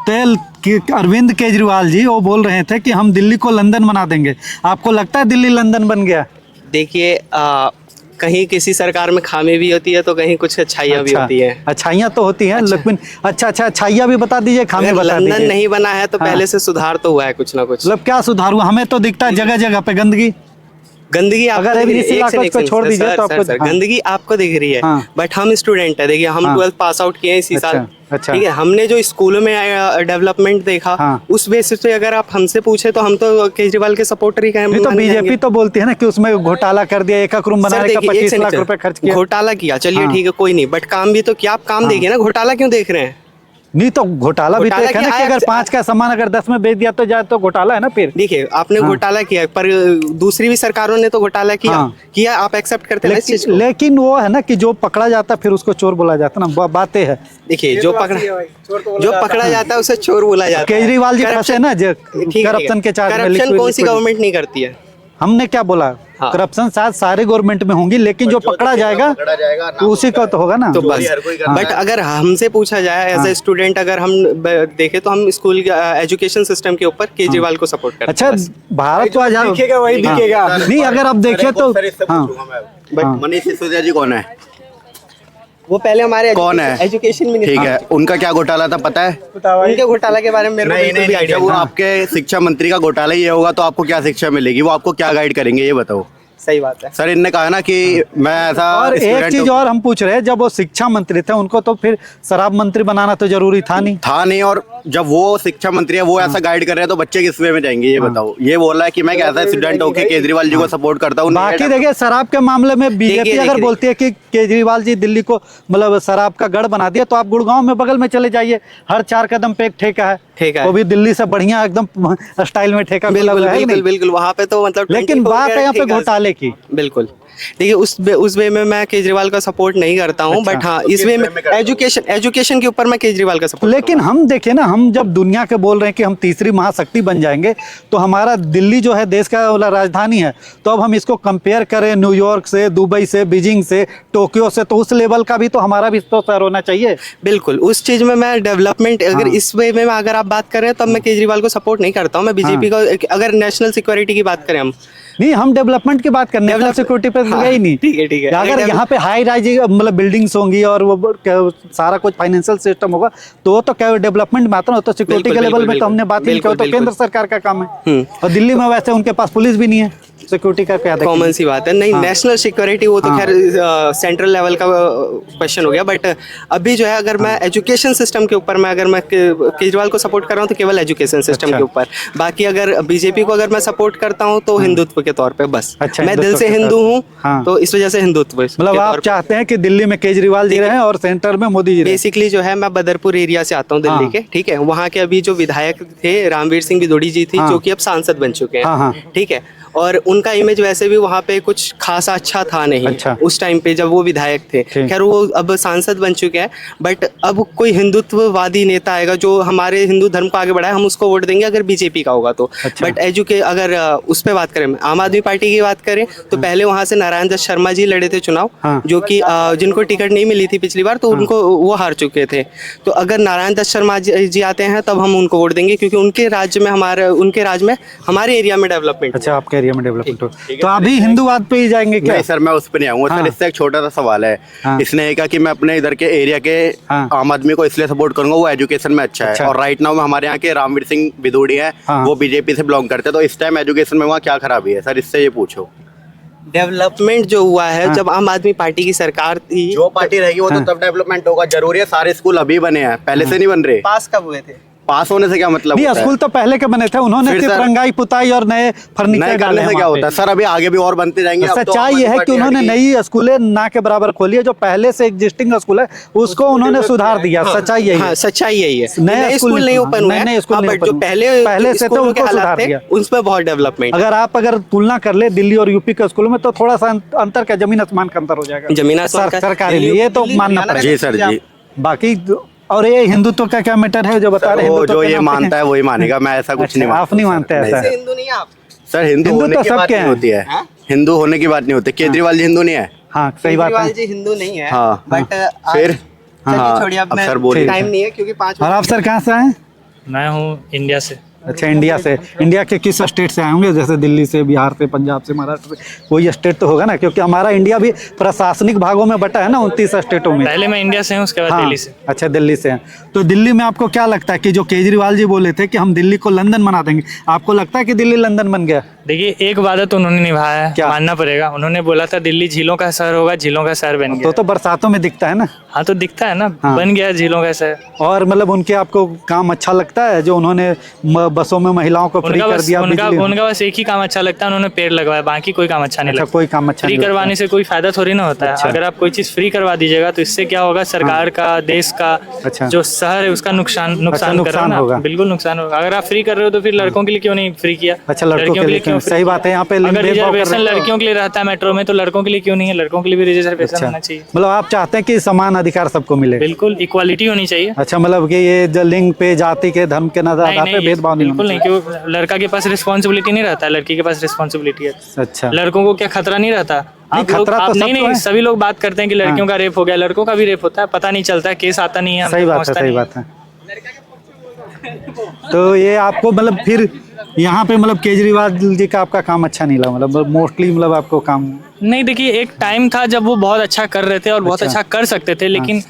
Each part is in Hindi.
तो ये अरविंद केजरीवाल जी वो बोल रहे थे कि हम दिल्ली को लंदन बना देंगे। आपको लगता है दिल्ली लंदन बन गया? देखिए कहीं किसी सरकार में खामी भी होती है तो कहीं कुछ अच्छाइयाँ भी होती है। अच्छाइयाँ तो होती हैं लेकिन अच्छा अच्छाइयाँ भी बता दीजिए, खामी बता दीजिए। लंदन नहीं बना है तो पहले से सुधार तो हुआ है कुछ ना कुछ। मतलब क्या सुधार हुआ? हमें तो दिखता है जगह जगह पे गंदगी। अगर छोड़ दीजिए तो आपको गंदगी आपको दिख रही है, बट हम स्टूडेंट है। देखिए हम 12th पास आउट किए हैं इसी साल। ठीक है, हमने जो स्कूलों में डेवलपमेंट देखा उस बेसिस पे अगर आप हमसे पूछे तो हम तो केजरीवाल के सपोर्टर ही हैं। तो बीजेपी तो बोलती है ना कि उसमें घोटाला कर दिया, 1 रूम बनाने का 25 लाख रुपए खर्च किया। घोटाला किया, चलिए ठीक है कोई नहीं, बट काम भी तो क्या। आप काम देखिए ना, घोटाला क्यों देख रहे हैं? नहीं तो घोटाला भी तो है ना कि अगर 5 का सामान अगर 10 में बेच दिया तो जाए तो घोटाला है ना। फिर देखिए आपने घोटाला किया, पर दूसरी भी सरकारों ने तो घोटाला किया आप एक्सेप्ट करते हैं। लेकिन वो है ना कि जो पकड़ा जाता है फिर उसको चोर बोला जाता है ना, बातें है। देखिए जो पकड़ा जाता है उसे चोर बोला जाता है। केजरीवाल जी फंसे ना करप्शन के चार्ज में। करप्शन कौन सी गवर्नमेंट नहीं करती है? हमने क्या बोला? करप्शन शायद सारे गवर्नमेंट में होंगी, लेकिन जो पकड़ा जाएगा तो उसी का तो होगा ना। तो बस बट अगर हमसे पूछा जाए एज ए स्टूडेंट, अगर हम देखें तो हम स्कूल एजुकेशन सिस्टम के ऊपर केजरीवाल को सपोर्ट करते हैं। अच्छा भारत तो आजाद दिखेगा वही दिखेगा। नहीं अगर आप देखें तो मनीष सिसोदिया जी कौन है? वो पहले हमारे कौन है? एजुकेशन में ठीक है, उनका क्या घोटाला था पता है? उनके घोटाला के बारे में मेरे को नहीं, जब वो आपके शिक्षा मंत्री का घोटाला ही होगा तो आपको क्या शिक्षा मिलेगी? वो आपको क्या गाइड करेंगे ये बताओ। सही बात है सर, इनने कहा ना कि मैं ऐसा। और एक चीज और हम पूछ रहे हैं, जब वो शिक्षा मंत्री थे उनको तो फिर शराब मंत्री बनाना तो जरूरी था नहीं। और जब वो शिक्षा मंत्री है वो ऐसा गाइड कर रहे हैं तो बच्चे किस वे में जाएंगे ये बताओ। ये बोल रहा है कि मैं कैसा स्टूडेंट होकर केजरीवाल जी को सपोर्ट करता हूँ। बाकी देखिए शराब के मामले में बीजेपी अगर बोलती है कि केजरीवाल जी दिल्ली को मतलब शराब का गढ़ बना दिया, तो आप गुड़गांव में बगल में चले जाइए, हर 4 कदम पे एक ठेका है, वो भी दिल्ली से बढ़िया एकदम स्टाइल में ठेका। बिल्कुल वहाँ पे तो मतलब। लेकिन बात है यहाँ पे घोटाले की। बिल्कुल देखिए उस वे में मैं केजरीवाल का सपोर्ट नहीं करता हूँ। बट हाँ इस वे में एजुकेशन के ऊपर मैं केजरीवाल का सपोर्ट। लेकिन हम देखिए ना, हम जब दुनिया के बोल रहे हैं कि हम तीसरी महाशक्ति बन जाएंगे, तो हमारा दिल्ली जो है देश का राजधानी है, तो अब हम इसको कंपेयर करें न्यूयॉर्क से, दुबई से, बीजिंग से, टोक्यो से, तो उस लेवल का भी तो हमारा भी तो सर होना चाहिए। बिल्कुल उस चीज में मैं डेवलपमेंट अगर इस वे में अगर आप बात करें तो मैं केजरीवाल को सपोर्ट नहीं करता हूँ। मैं बीजेपी को, अगर नेशनल सिक्योरिटी की बात करें हम डेवलपमेंट की बात करने हैं, सिक्योरिटी पे गए ही नहीं। ठीक है अगर यहाँ पे हाई राइज मतलब बिल्डिंग्स होंगी और वो सारा कुछ फाइनेंशियल सिस्टम होगा तो क्या डेवलपमेंट में आता ना। तो सिक्योरिटी के लेवल में तो हमने बात नहीं की, तो केंद्र सरकार का काम है। और दिल्ली में वैसे उनके पास पुलिस भी नहीं है, सिक्योरिटी का क्या कॉमन सी बात है। नहीं नेशनल सिक्योरिटी वो तो खैर सेंट्रल लेवल का क्वेश्चन हो गया। बट अभी जो है अगर मैं एजुकेशन सिस्टम के ऊपर मैं केजरीवाल को सपोर्ट कर रहा हूँ तो केवल एजुकेशन सिस्टम के ऊपर। बाकी अगर बीजेपी को अगर मैं सपोर्ट करता हूँ तो हिंदुत्व के तौर पे बस। मैं दिल से हिंदू हूँ तो इस वजह से हिंदुत्व। मतलब आप चाहते हैं कि दिल्ली में केजरीवाल जी रहे और सेंटर में मोदी जी? बेसिकली जो है मैं बदरपुर एरिया से आता हूँ दिल्ली के। ठीक है, वहाँ के अभी जो विधायक थे रामवीर सिंह बिदोड़ी जी थी, जो कि अब सांसद बन चुके हैं। ठीक है, और उनका इमेज वैसे भी वहाँ पे कुछ खासा अच्छा था नहीं उस टाइम पे जब वो विधायक थे। खैर वो अब सांसद बन चुके हैं, बट अब कोई हिंदुत्ववादी नेता आएगा जो हमारे हिंदू धर्म को आगे बढ़ाए, हम उसको वोट देंगे अगर बीजेपी का होगा तो। बट अगर उस पर बात करें, आम आदमी पार्टी की बात करें तो पहले वहाँ से नारायण दत्त शर्मा जी लड़े थे चुनाव, जो कि जिनको टिकट नहीं मिली थी पिछली बार, तो उनको वो हार चुके थे। तो अगर नारायण दत्त शर्मा जी आते हैं तब हम उनको वोट देंगे, क्योंकि उनके राज्य में हमारे एरिया में डेवलपमेंट। अच्छा, आपके एरिया में डेवलपमेंट हो तो अभी हिंदुवाद पे ही जाएंगे क्या? नहीं सर, मैं उस पर नहीं आऊंगा। सर इससे एक छोटा सा सवाल है। इसने ये कहा कि मैं अपने इधर के एरिया के आम आदमी को इसलिए सपोर्ट करूंगा वो एजुकेशन में अच्छा है। और राइट नाउ में हमारे यहाँ के रामवीर सिंह बिदोड़ी है, वो बीजेपी से बिलोंग करते हैं। तो इस टाइम एजुकेशन में वहाँ क्या खराबी है सर, इससे ये पूछो। डेवलपमेंट जो हुआ है जब आम आदमी पार्टी की सरकार थी, जो पार्टी रहेगी वो तो तब डेवलपमेंट होगा। जरूरी है सारे स्कूल अभी बने हैं, पहले से नहीं बन रहे। पास कब हुए थे? पास होने से क्या मतलब? नहीं, स्कूल तो पहले के बने थे, उन्होंने सिर्फ रंगाई पुताई और नए फर्नीचर डाले से क्या होता है सर? अभी आगे भी और बनते जाएंगे। सच्चाई ये है कि उन्होंने नई स्कूलें ना के बराबर खोली है। जो पहले से एग्जिस्टिंग स्कूल है उसको उन्होंने सुधार दिया। सच्चाई यही है। सच्चाई यही है। नए स्कूल नहीं ओपन हुए, नए स्कूल जो पहले से तो उनको सुधार दिया, उसमें बहुत डेवलपमेंट। अगर तुलना कर ले दिल्ली और यूपी के स्कूलों में तो थोड़ा सा अंतर क्या, जमीन आसमान का अंतर हो जाएगा। जमीन आसमान सरकारी ये तो मानना पड़ेगा। जी सर जी। बाकी और ये हिंदुत्व का क्या मैटर है जो बता रहे हैं? जो ये मानता है वही मानेगा, मैं ऐसा कुछ नहीं मानता। आप नहीं मानते ऐसा? हिंदू नहीं आप सर? हिंदू होने की बात नहीं होती है। हिंदू होने की बात नहीं होती। केजरीवाल जी हिंदू नहीं है। हाँ सही बात है, केजरीवाल जी हिंदू नहीं है। हाँ बट फिर छोड़िए, अब सर बोलिए। टाइम नहीं है क्योंकि 5। और आप सर कहाँ से आए? मैं हूँ इंडिया से। अच्छा, इंडिया से। इंडिया के किस स्टेट से आए होंगे, जैसे दिल्ली से, बिहार से, पंजाब से, महाराष्ट्र से? कोई स्टेट तो होगा ना, क्योंकि हमारा इंडिया भी प्रशासनिक भागों में बटा है ना 29 स्टेटों में। पहले मैं इंडिया से हूँ, उसके बाद हाँ, दिल्ली से। अच्छा, दिल्ली से हैं। तो दिल्ली में आपको क्या लगता है कि जो केजरीवाल जी बोले थे कि हम दिल्ली को लंदन बना देंगे, आपको लगता है कि दिल्ली लंदन बन गया? देखिए, एक वादा तो उन्होंने निभाया है, क्या? मानना पड़ेगा। उन्होंने बोला था दिल्ली झीलों का शहर होगा, झीलों का शहर बन गया। तो बरसातों में दिखता है ना। हाँ, तो दिखता है ना, हाँ। बन गया झीलों का शहर। और मतलब उनके आपको काम अच्छा लगता है जो उन्होंने बसों में महिलाओं को फ्री कर दिया? उनका बस एक ही काम अच्छा लगता है, उन्होंने पेड़ लगवाया, बाकी कोई काम अच्छा नहीं अच्छा, लगता। कोई काम अच्छा फ्री नहीं करवाने से कोई फायदा थोड़ी ना होता है। अच्छा। अगर आप कोई चीज फ्री करवा दीजिएगा तो इससे क्या होगा, सरकार का, देश का, अच्छा। जो शहर है उसका नुकसान कर रहे हो नुकसान ना, होगा। बिल्कुल नुकसान होगा। अगर आप फ्री कर रहे हो तो फिर लड़कों के लिए क्यों नहीं फ्री किया? अच्छा, लड़कों के लिए क्यों? सही बात है, यहाँ पे अगर भेदभाव कर रिजर्वेशन रहे हो। लड़कियों के लिए रहता है मेट्रो में, तो लड़कों के लिए क्यों नहीं है? लड़कों के लिए भी रिजर्वेशन होना चाहिए। मतलब आप चाहते हैं कि समान अधिकार सबको मिले? बिल्कुल, इक्वालिटी होनी चाहिए। अच्छा, मतलब कि ये जो लिंग पे, जाति के, धर्म के आधार पे भेदभाव नहीं बिल्कुल होना नहीं। क्यों? लड़का के पास रिस्पॉन्सिबिलिटी नहीं रहता है, लड़की के पास रिस्पॉन्सिबिलिटी है। चाहिए। अच्छा, लड़कों को क्या खतरा नहीं रहता? आप लोग खतरा तो सबको नहीं, है। सभी लोग बात करते हैं कि लड़कियों का रेप हो गया, लड़कों का भी रेप होता है, पता नहीं चलता है, केस आता नहीं है। सही बात है, सही बात है। तो ये आपको मतलब फिर यहाँ पे मतलब केजरीवाल जी का आपका काम अच्छा नहीं लगा, मतलब मोस्टली मतलब आपको काम? नहीं, देखिए, एक टाइम था जब वो बहुत अच्छा कर रहे थे और बहुत अच्छा कर सकते थे, लेकिन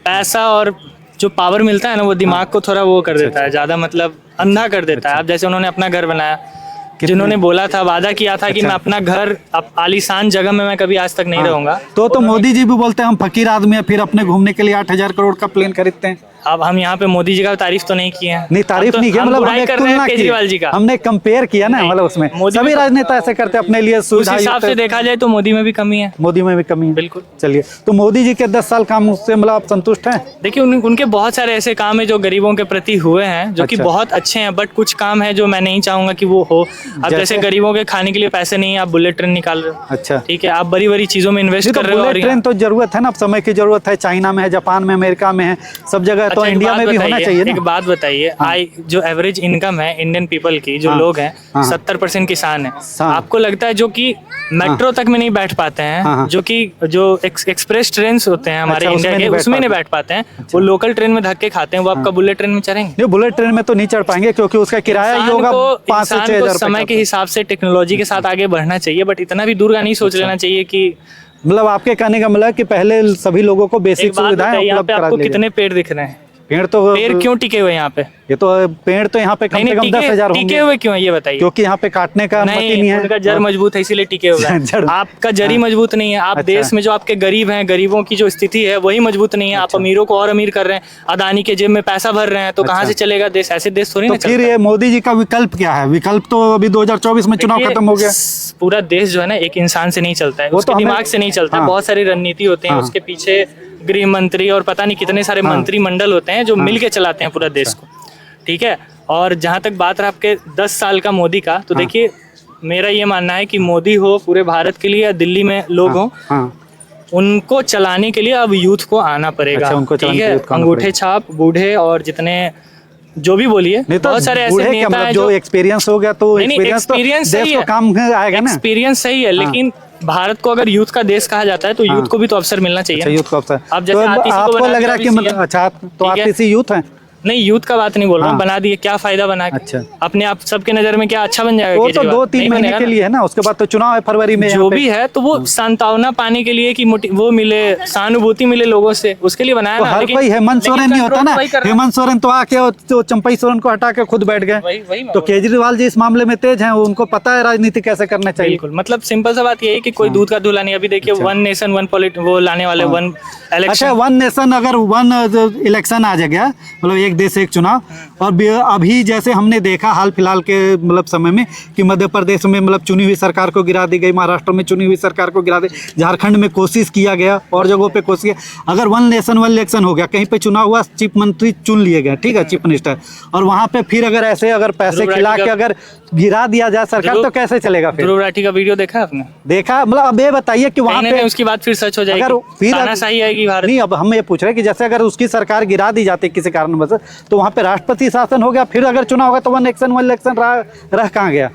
पैसा और जो पावर मिलता है ना, वो दिमाग को थोड़ा वो कर देता है, ज्यादा मतलब अंधा कर देता है। अब जैसे उन्होंने अपना घर बनाया, जिन्होंने बोला था, वादा किया था कि मैं अपना घर आलीशान जगह में मैं कभी आज तक नहीं रहूंगा। तो मोदी जी भी बोलते हैं हम फकीर आदमी है, फिर अपने घूमने के लिए 8,000 करोड़ का प्लेन खरीदते हैं। अब हम यहाँ पे मोदी जी का तारीफ तो नहीं किए हैं। नहीं, तारीफ नहीं किया, मतलब हमने तुलना की, केजरीवाल जी का हमने कंपेयर किया ना, मतलब उसमें सभी राजनेता ऐसे करते हैं अपने लिए उस सुविधा। हिसाब से देखा जाए तो मोदी में भी कमी है। मोदी में भी कमी है, बिल्कुल। चलिए, तो मोदी जी के 10 साल काम उससे मतलब आप संतुष्ट हैं? देखिए, उनके बहुत सारे ऐसे काम है जो गरीबों के प्रति हुए हैं, जो कि बहुत अच्छे हैं, बट कुछ काम है जो मैं नहीं चाहूंगा कि वो हो। अब जैसे गरीबों के खाने के लिए पैसे नहीं है, आप बुलेट ट्रेन निकाल रहे हो। अच्छा, ठीक है, आप बड़ी बड़ी चीजों में इन्वेस्ट कर रहे हो। बुलेट ट्रेन तो जरूरत है ना, अब समय की जरूरत है। चाइना में है, जापान में, अमेरिका में है, सब जगह। तो इंडिया में भी होना चाहिए ना। एक बात बताइए, जो एवरेज इनकम है इंडियन पीपल की, जो लोग हैं, 70% किसान है। आपको लगता है जो कि मेट्रो तक में नहीं बैठ पाते हैं, जो एक्सप्रेस ट्रेन होते हैं हमारे इंडिया के, उसमें नहीं बैठ पाते हैं, वो लोकल ट्रेन में धक्के खाते हैं, वो आपका बुलेट ट्रेन में चढ़ेंगे? नहीं, बुलेट ट्रेन में तो नहीं चढ़ पाएंगे, क्योंकि उसका किराया ही होगा 5 से 6 हजार। समय के हिसाब से टेक्नोलॉजी के साथ आगे बढ़ना चाहिए, बट इतना भी दूर का नहीं सोच लेना चाहिए कि मतलब आपके कहने का मतलब कि पहले सभी लोगों को बेसिक सुविधाएं उपलब्ध करा आपको दी। कितने पेड़ दिख रहे हैं? पेड़ तो पेड़ क्यों टिके हुए यहाँ पे? ये तो पेड़ तो यहाँ पे कम से कम 10,000 होंगे। टिके हुए क्यों है ये बताइए? क्योंकि यहाँ पे काटने का अनुमति नहीं है। उनका जड़ मजबूत है इसीलिए टिके हुए हैं। आपका जड़ी मजबूत नहीं है। आप देश में जो आपके गरीब हैं, गरीबों की जो स्थिति है वही मजबूत नहीं है। आप अमीरों को और अमीर कर रहे हैं, अदानी के जेब में पैसा भर रहे हैं, तो कहाँ से चलेगा देश? ऐसे देश थोड़ी ना चलेगा। फिर ये मोदी जी का विकल्प क्या है? विकल्प तो अभी 2024 में चुनाव खत्म हो गया। पूरा देश जो है ना एक इंसान से नहीं चलता है, उसके दिमाग से नहीं चलता है। बहुत सारी रणनीति होते हैं, उसके पीछे गृह मंत्री और पता नहीं कितने सारे मंत्रिमंडल होते हैं जो मिलके चलाते हैं पूरा देश को। ठीक है, और जहाँ तक बात रहा आपके 10 साल का मोदी का, तो देखिए, मेरा ये मानना है कि मोदी हो पूरे भारत के लिए या दिल्ली में लोग हो, उनको चलाने के लिए अब यूथ को आना पड़ेगा। ठीक है, अंगूठे छाप, बूढ़े और जितने जो भी बोलिए, बहुत सारे ऐसे नेता हैं जो एक्सपीरियंस हो गया, तो एक्सपीरियंस देश को काम आएगा ना। एक्सपीरियंस सही है, लेकिन भारत को अगर यूथ का देश कहा जाता है तो यूथ को भी तो अवसर मिलना चाहिए। अच्छा, यूथ को अवसर। अब जैसे आपको लग रहा है कि मतलब अच्छा, तो आप किसी यूथ हैं? नहीं, यूथ का बात नहीं बोल रहा हूँ, बना दिए, क्या फायदा बना के? अच्छा, अपने आप सबके नजर में क्या अच्छा बन जाएगा? वो तो 2-3 महीने के लिए है ना, उसके बाद तो चुनाव है फरवरी में। जो भी है, तो वो सांत्वना पाने के लिए कि वो मिले, सहानुभूति मिले लोगों से, उसके लिए बनाया ना। हर कोई हेमंत सोरेन नहीं होता ना। हेमंत सोरेन तो आके तो चंपई सोरेन को हटा के खुद बैठ गए। तो केजरीवाल जी इस मामले में तेज हैं, उनको पता है राजनीति कैसे करना चाहिए। बिल्कुल, मतलब सिंपल सा बात ये है कि कोई दूध का दूल्हा नहीं। अभी देखिए, 1 नेशन 1 पॉलिटिक्स वो लाने वाले 1 इलेक्शन। अच्छा, 1 नेशन अगर 1 इलेक्शन आ जाएगा, मतलब एक देश एक चुनाव। और अभी जैसे हमने देखा हाल फिलहाल के मतलब समय में कि मध्य प्रदेश में मतलब चुनी हुई सरकार को गिरा दी गई, महाराष्ट्र में चुनी हुई सरकार को गिरा दी, झारखंड में कोशिश किया गया और जगहों पे कोशिश किया। अगर 1 नेशन 1 इलेक्शन हो गया, कहीं पे चुनाव हुआ, चीफ मंत्री चुन लिए गए, ठीक है, चीफ मिनिस्टर, और वहां पे फिर अगर ऐसे अगर पैसे खिला के अगर गिरा दिया जाए सरकार, तो कैसे चलेगा? फिर ध्रुव राठी का वीडियो देखा आपने? देखा, मतलब अब ये बताइए कि वहां पे उसकी बात फिर सच हो जाएगी, अगर फिर तानाशाही आएगी भारत। नहीं, अब हम ये पूछ रहे हैं कि जैसे अगर उसकी सरकार गिरा दी जाती किसी कारणवश, तो वहां पे राष्ट्रपति शासन हो गया, फिर अगर चुनाव होगा तो 1 नेशन 1 इलेक्शन रह कहाँ गया?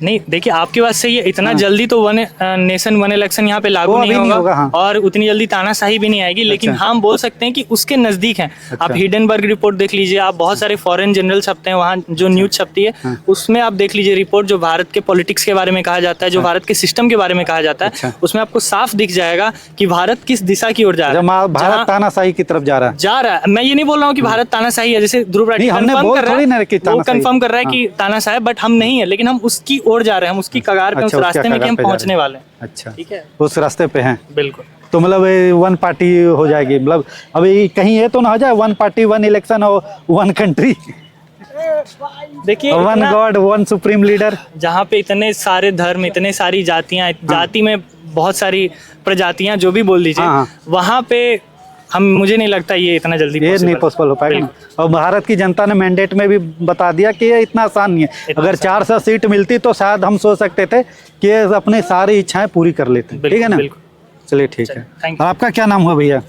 नहीं देखिए, आपकी बात सही है, इतना जल्दी तो वन नेशन वन इलेक्शन यहाँ पे लागू वो नहीं अभी नहीं होगा, होगा, हाँ। और उतनी जल्दी तानाशाही भी नहीं आएगी, लेकिन अच्छा। हम बोल सकते हैं कि उसके नजदीक हैं। आप हिडनबर्ग रिपोर्ट देख लीजिए, आप बहुत सारे फॉरेन जर्नल छपते हैं वहाँ, जो न्यूज छपती है उसमें आप देख लीजिए रिपोर्ट, जो भारत के पॉलिटिक्स के बारे में कहा जाता है, जो भारत के सिस्टम के बारे में कहा जाता है, उसमें आपको साफ दिख जाएगा कि भारत किस दिशा की ओर जा रहा है। भारत तानाशाही की तरफ जा रहा है। मैं ये नहीं बोल रहा हूँ कि भारत तानाशाही है, जैसे ध्रुव राठी नहीं, हमने कंफर्म बोल कर रहा थोड़ी ना है, कि वो तानाशाही। कंफर्म कर रहा है कि तानाशाही है, बट हम नहीं है, लेकिन हम उसकी ओर जा रहे हैं, हम उसकी कगार पे, उस अच्छा, रास्ते में कि हम कगार पे जा पहुंचने वाले हैं। अच्छा, ठीक है, उस रास्ते पे हैं। बिल्कुल। तो मतलब वन पार्टी हो जाएगी, मतलब अभी कहीं ये तो ना हो जाए वन पार्टी वन इलेक्शन और वन कंट्री, देखिए, one God one supreme leader, जहाँ पे इतने सारे धर्म, इतने सारी जातियां, जाति में बहुत सारी प्रजातियां, जो भी बोल दीजिए, वहाँ पे मुझे नहीं लगता ये इतना जल्दी ये नहीं पॉसिबल हो पाएगा। और भारत की जनता ने मैंडेट में भी बता दिया कि ये इतना आसान नहीं है। अगर 400 सीट मिलती तो शायद हम सोच सकते थे कि अपनी सारी इच्छाएं पूरी कर लेते। ठीक है ना, चलिए ठीक है। Thank you. आपका क्या नाम हुआ भैया?